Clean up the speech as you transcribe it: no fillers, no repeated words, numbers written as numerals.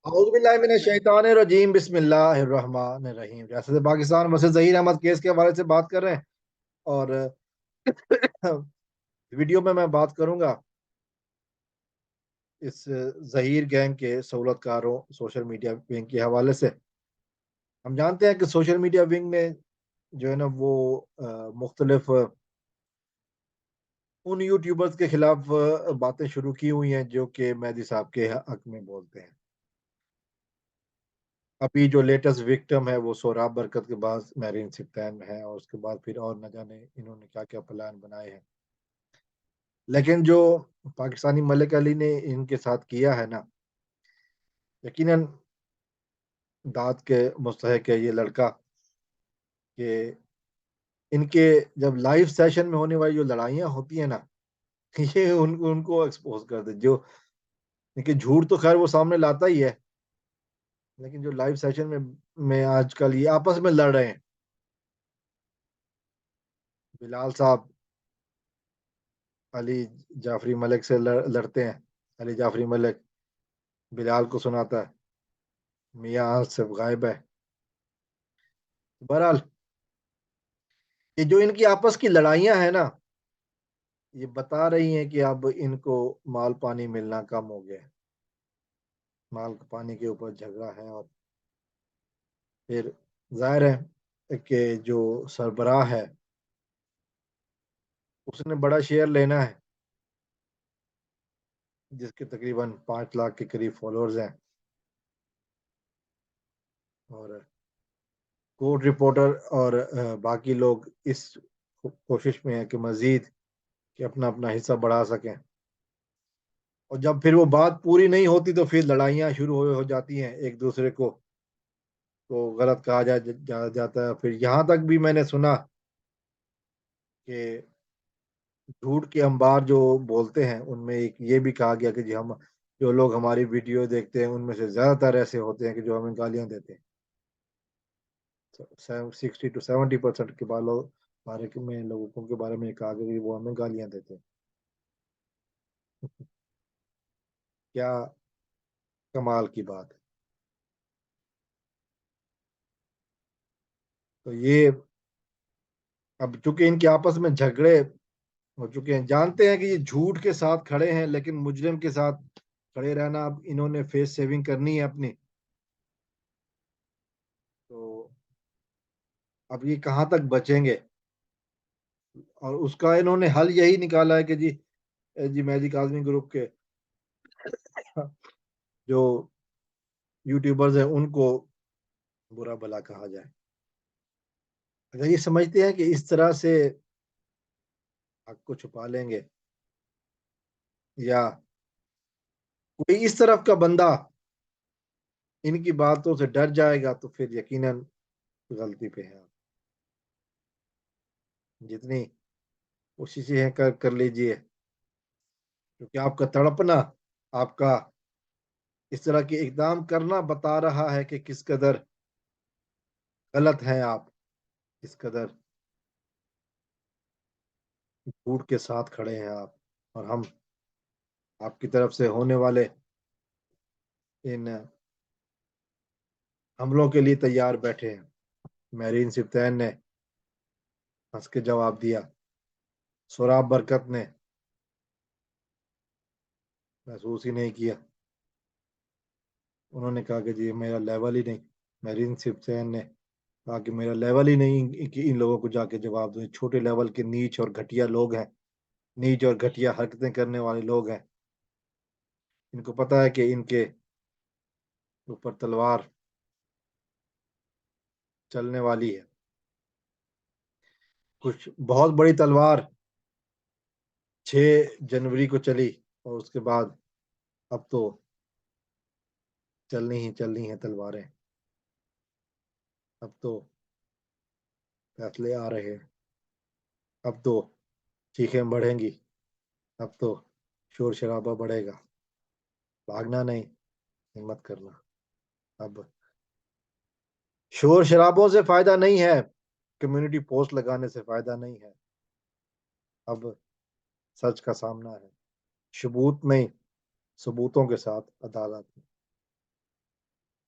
اعوذ باللہ من الشیطان الرجیم بسم اللہ الرحمن الرحیم ریاست پاکستان وسیع ظہیر احمد کیس کے حوالے سے بات کر رہے ہیں اور ویڈیو میں بات کروں گا اس ظہیر گینگ کے سہولت کاروں سوشل میڈیا ونگ کے حوالے سے ہم جانتے ہیں کہ سوشل میڈیا ونگ میں جو ہے نا وہ مختلف ان یوٹیوبرز کے خلاف باتیں شروع کی ہوئی ہیں جو کہ مہدی صاحب کے حق میں بولتے ہیں. ابھی جو لیٹسٹ وکٹم ہے وہ سوراب برکت کے بعد میرین سپتین ہے اور اس کے بعد پھر اور نہ جانے انہوں نے کیا کیا پلان بنائے ہیں. لیکن جو پاکستانی ملک علی نے ان کے ساتھ کیا ہے نا یقیناً داد کے مستحق ہے یہ لڑکا کہ ان کے جب لائیو سیشن میں ہونے والی جو لڑائیاں ہوتی ہیں نا یہ ان کو ایکسپوز کر دے جو کہ جھوٹ تو خیر وہ سامنے لاتا ہی ہے لیکن جو لائیو سیشن میں آج کل یہ آپس میں لڑ رہے ہیں. بلال صاحب علی جعفری ملک سے لڑتے ہیں. علی جعفری ملک بلال کو سناتا ہے. میاں آصف غائب ہے. بہرحال یہ جو ان کی آپس کی لڑائیاں ہیں نا یہ بتا رہی ہیں کہ اب ان کو مال پانی ملنا کم ہو گیا. مال پانی کے اوپر جھگڑا ہے اور پھر ظاہر ہے کہ جو سربراہ ہے اس نے بڑا شیئر لینا ہے جس کے تقریباً 5 لاکھ کے قریب فالوورز ہیں اور کورٹ رپورٹر اور باقی لوگ اس کوشش میں ہیں کہ مزید کہ اپنا اپنا حصہ بڑھا سکیں اور جب پھر وہ بات پوری نہیں ہوتی تو پھر لڑائیاں شروع ہو جاتی ہیں ایک دوسرے کو غلط کہا جاتا ہے. پھر یہاں تک بھی میں نے سنا کہ جھوٹ کے انبار جو بولتے ہیں ان میں ایک یہ بھی کہا گیا کہ جی ہم جو لوگ ہماری ویڈیو دیکھتے ہیں ان میں سے زیادہ تر ایسے ہوتے ہیں کہ جو ہمیں گالیاں دیتے ہیں. 60 to 70% کے بارے میں لوگوں کے بارے میں کہا گیا کہ وہ ہمیں گالیاں دیتے ہیں. کیا کمال کی بات ہے. تو یہ اب چونکہ ان کے آپس میں جھگڑے ہو چکے ہیں جانتے ہیں کہ یہ جھوٹ کے ساتھ کھڑے ہیں لیکن مجرم کے ساتھ کھڑے رہنا اب انہوں نے فیس سیونگ کرنی ہے اپنی. تو اب یہ کہاں تک بچیں گے اور اس کا انہوں نے حل یہی نکالا ہے کہ جی مہدی کاظمی گروپ کے جو یوٹیوبرز ہیں ان کو برا بھلا کہا جائے. اگر یہ سمجھتے ہیں کہ اس طرح سے حق کو چھپا لیں گے یا کوئی اس طرف کا بندہ ان کی باتوں سے ڈر جائے گا تو پھر یقیناً غلطی پہ ہے. جتنی کوششیں ہیں کر لیجئے کیونکہ آپ کا تڑپنا آپ کا اس طرح کے اقدام کرنا بتا رہا ہے کہ کس قدر غلط ہیں آپ کس قدر جھوٹ کے ساتھ کھڑے ہیں آپ اور ہم آپ کی طرف سے ہونے والے ان حملوں کے لیے تیار بیٹھے ہیں. میرین سپتین نے ہنس کے جواب دیا. سوراب برکت نے محسوس ہی نہیں کیا. انہوں نے کہا کہ جی میرا لیول ہی نہیں. میرین سپتین نے کہا کہ میرا لیول ہی نہیں کہ ان لوگوں کو جا کے جواب دیں. چھوٹے لیول کے نیچ اور گھٹیا لوگ ہیں نیچ اور گھٹیا حرکتیں کرنے والے لوگ ہیں. ان کو پتا ہے کہ ان کے اوپر تلوار چلنے والی ہے. کچھ بہت بڑی تلوار 6 جنوری کو چلی اور اس کے بعد اب تو چلنی ہیں تلواریں. اب تو فیصلے آ رہے ہیں. اب تو چیخیں بڑھیں گی. اب تو شور شرابہ بڑھے گا. بھاگنا نہیں ہمت کرنا. اب شور شرابوں سے فائدہ نہیں ہے. کمیونٹی پوسٹ لگانے سے فائدہ نہیں ہے. اب سچ کا سامنا ہے. ثبوت نہیں ثبوتوں کے ساتھ عدالت.